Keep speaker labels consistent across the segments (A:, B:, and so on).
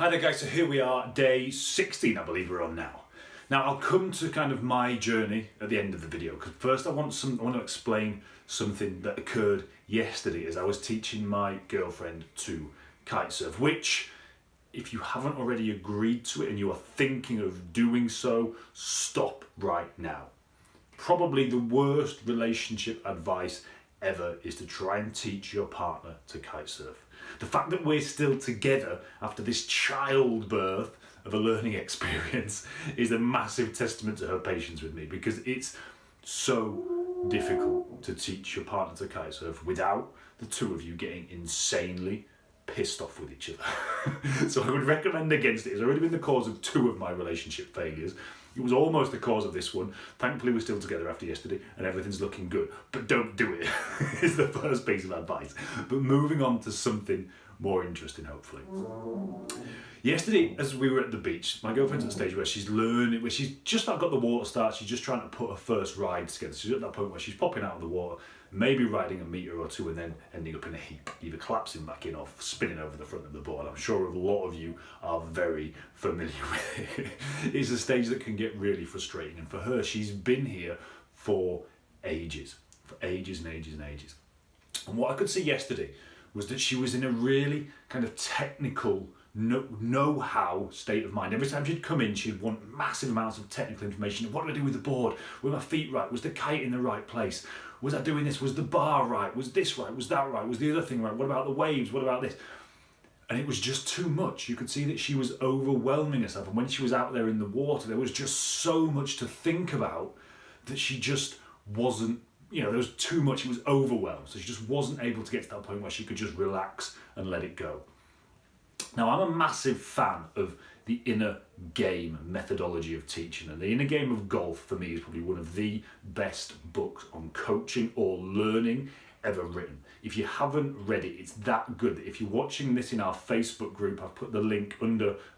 A: Hi there guys, so here we are, day 16 I believe we're on now. Now I'll come to kind of my journey at the end of the video, because first I want to explain something that occurred yesterday as I was teaching my girlfriend to kitesurf, which if you haven't already agreed to it and you are thinking of doing so, stop right now. Probably the worst relationship advice ever is to try and teach your partner to kitesurf. The fact that we're still together after this childbirth of a learning experience is a massive testament to her patience with me, because it's so difficult to teach your partner to kitesurf without the two of you getting insanely pissed off with each other. So I would recommend against it. It's already been the cause of 2 of my relationship failures. It was almost the cause of this one. Thankfully we're still together after yesterday and everything's looking good. But don't do it, is the first piece of advice. But moving on to something more interesting, hopefully. Yesterday, as we were at the beach, my girlfriend's at the stage where she's learning, where she's just not got the water start, she's just trying to put her first ride together. She's at that point where she's popping out of the water, maybe riding a metre or 2 and then ending up in a heap, either collapsing back in or spinning over the front of the board. I'm sure a lot of you are very familiar with it. It's a stage that can get really frustrating, and for her, she's been here for ages and ages and ages. And what I could see yesterday was that she was in a really kind of technical know-how state of mind. Every time she'd come in, she'd want massive amounts of technical information. What do I do with the board? Were my feet right? Was the kite in the right place? Was I doing this? Was the bar right? Was this right? Was that right? Was the other thing right? What about the waves? What about this? And it was just too much. You could see that she was overwhelming herself. And when she was out there in the water, there was just so much to think about that she just wasn't, there was too much. She was overwhelmed. So she just wasn't able to get to that point where she could just relax and let it go. Now, I'm a massive fan of the inner game methodology of teaching, and the inner game of golf for me is probably one of the best books on coaching or learning ever written. If you haven't read it, it's that good that if you're watching this in our Facebook group, I've put the link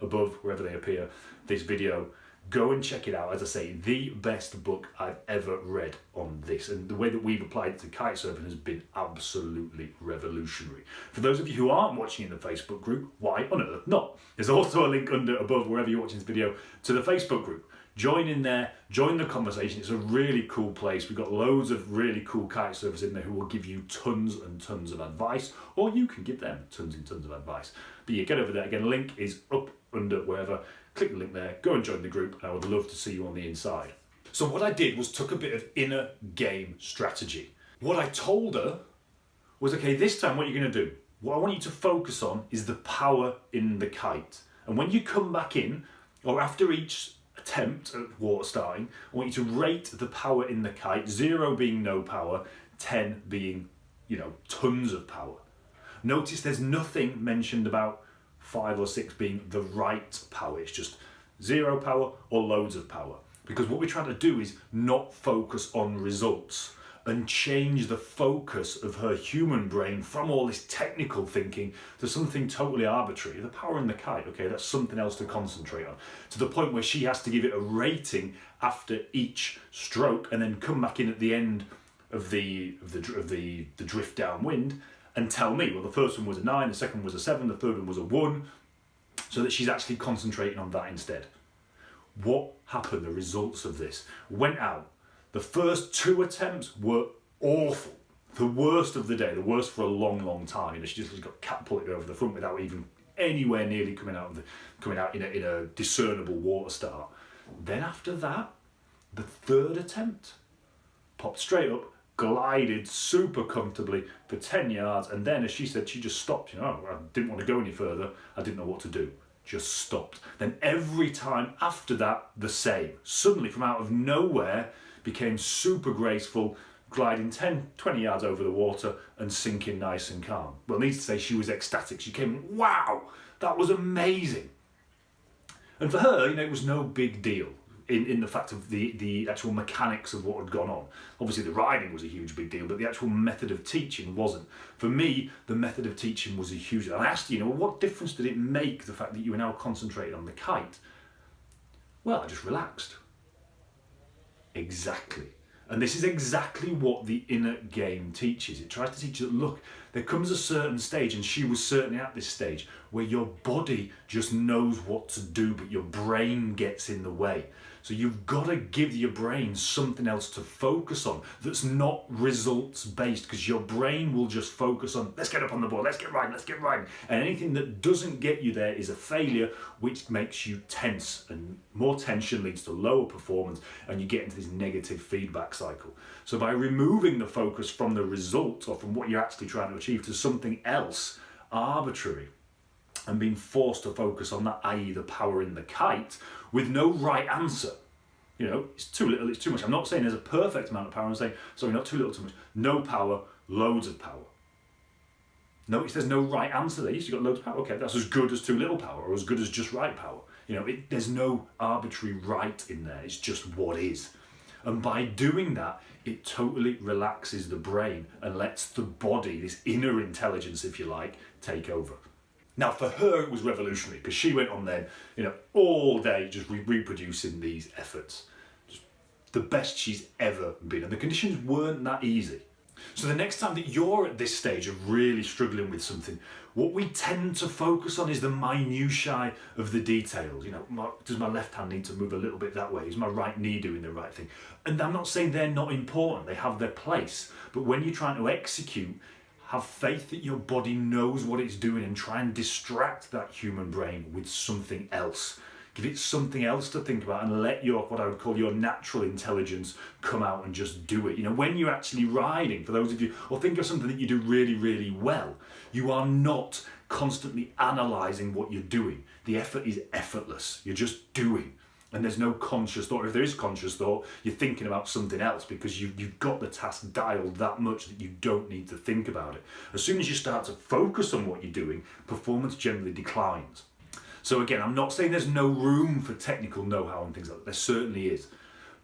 A: above, wherever they appear, this video. Go and check it out. As I say, the best book I've ever read on this, and the way that we've applied it to kitesurfing has been absolutely revolutionary. For those of you who aren't watching in the Facebook group, why on earth not? There's also a link above, wherever you're watching this video, to the Facebook group. Join in there, join the conversation. It's a really cool place. We've got loads of really cool kitesurfers in there who will give you tons and tons of advice, or you can give them tons and tons of advice. But yeah, get over there. Again, link is up under wherever. Click the link there, go and join the group, and I would love to see you on the inside. So what I did was took a bit of inner game strategy. What I told her was, okay, this time what you're going to do, what I want you to focus on is the power in the kite. And when you come back in, or after each attempt at water starting, I want you to rate the power in the kite, 0 being no power, 10 being, tons of power. Notice there's nothing mentioned about 5 or 6 being the right power. It's just 0 power or loads of power. Because what we're trying to do is not focus on results and change the focus of her human brain from all this technical thinking to something totally arbitrary. The power in the kite, okay, that's something else to concentrate on. To the point where she has to give it a rating after each stroke and then come back in at the end of the drift downwind and tell me, well, the first one was a 9, the second was a 7, the third one was a 1, so that she's actually concentrating on that instead. What happened? The results of this went out. The first 2 attempts were awful. The worst of the day, the worst for a long, long time. She just got catapulted over the front without even anywhere nearly coming out in a discernible water start. Then after that, the 3rd attempt popped straight up, glided super comfortably for 10 yards, and then, as she said, she just stopped. I didn't want to go any further. I didn't know what to do. Just stopped. Then every time after that, the same. Suddenly, from out of nowhere, became super graceful, gliding 10, 20 yards over the water and sinking nice and calm. Well, needless to say, she was ecstatic. She came, wow, that was amazing. And for her, it was no big deal. In the fact of the actual mechanics of what had gone on. Obviously the riding was a huge big deal, but the actual method of teaching wasn't. For me, the method of teaching was a huge deal. I asked her, what difference did it make, the fact that you were now concentrating on the kite? Well, I just relaxed. Exactly. And this is exactly what the inner game teaches. It tries to teach you that, look, there comes a certain stage, and she was certainly at this stage, where your body just knows what to do, but your brain gets in the way. So you've got to give your brain something else to focus on that's not results based, because your brain will just focus on, let's get up on the board, let's get riding. And anything that doesn't get you there is a failure, which makes you tense, and more tension leads to lower performance, and you get into this negative feedback cycle. So by removing the focus from the result, or from what you're actually trying to achieve, to something else arbitrary, and being forced to focus on that, i.e. the power in the kite, with no right answer. You know, it's too little, it's too much. I'm not saying there's a perfect amount of power, I'm saying, sorry, not too little, too much. No power, loads of power. Notice there's no right answer there. You've got loads of power. Okay, that's as good as too little power, or as good as just right power. You know, there's no arbitrary right in there. It's just what is. And by doing that, it totally relaxes the brain and lets the body, this inner intelligence, if you like, take over. Now, for her, it was revolutionary, because she went on then, you know, all day just reproducing these efforts. Just the best she's ever been. And the conditions weren't that easy. So the next time that you're at this stage of really struggling with something, what we tend to focus on is the minutiae of the details. You know, does my left hand need to move a little bit that way? Is my right knee doing the right thing? And I'm not saying they're not important. They have their place. But when you're trying to execute, have faith that your body knows what it's doing, and try and distract that human brain with something else. Give it something else to think about, and let your, what I would call your natural intelligence, come out and just do it. You know, when you're actually riding, for those of you, or think of something that you do really, really well, you are not constantly analysing what you're doing. The effort is effortless. You're just doing. And there's no conscious thought. If there is conscious thought, you're thinking about something else, because you've got the task dialed that much that you don't need to think about it. As soon as you start to focus on what you're doing, performance generally declines. So again, I'm not saying there's no room for technical know-how and things like that. There certainly is.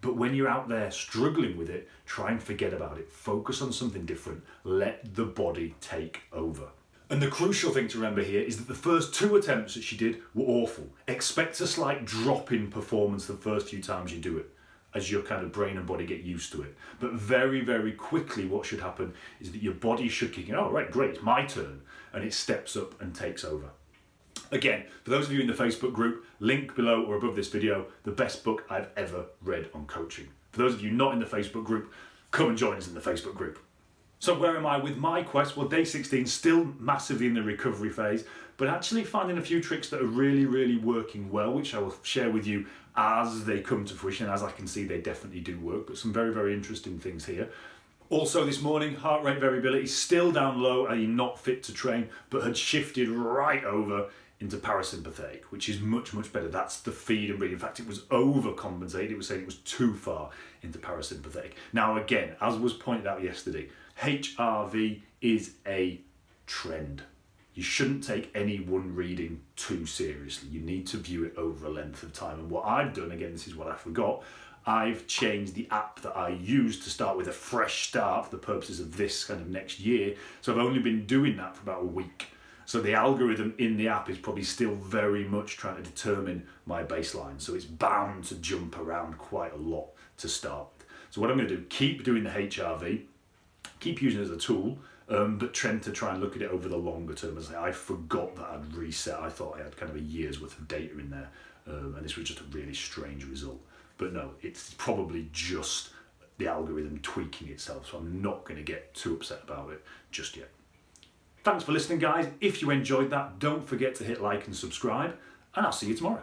A: But when you're out there struggling with it, try and forget about it. Focus on something different. Let the body take over. And the crucial thing to remember here is that the first 2 attempts that she did were awful. Expect a slight drop in performance the first few times you do it, as your kind of brain and body get used to it. But very, very quickly what should happen is that your body should kick in. Oh, right, great, it's my turn. And it steps up and takes over. Again, for those of you in the Facebook group, link below or above this video, the best book I've ever read on coaching. For those of you not in the Facebook group, come and join us in the Facebook group. So where am I with my quest? Well, day 16, still massively in the recovery phase, but actually finding a few tricks that are really, really working well, which I will share with you as they come to fruition. As I can see, they definitely do work, but some very, very interesting things here. Also this morning, heart rate variability still down low, i.e. not fit to train, but had shifted right over into parasympathetic, which is much, much better. That's the feed and breathe. In fact, it was overcompensated. It was saying it was too far into parasympathetic. Now, again, as was pointed out yesterday, HRV is a trend. You shouldn't take any one reading too seriously. You need to view it over a length of time. And what I've done, again, this is what I forgot, I've changed the app that I use to start with a fresh start for the purposes of this kind of next year. So I've only been doing that for about a week. So the algorithm in the app is probably still very much trying to determine my baseline. So it's bound to jump around quite a lot to start with. So what I'm going to do, keep doing the HRV, keep using it as a tool, but tend to try and look at it over the longer term. As I forgot that I'd reset. I thought I had kind of a year's worth of data in there, and this was just a really strange result. But no, it's probably just the algorithm tweaking itself, so I'm not going to get too upset about it just yet. Thanks for listening, guys. If you enjoyed that, don't forget to hit like and subscribe, and I'll see you tomorrow.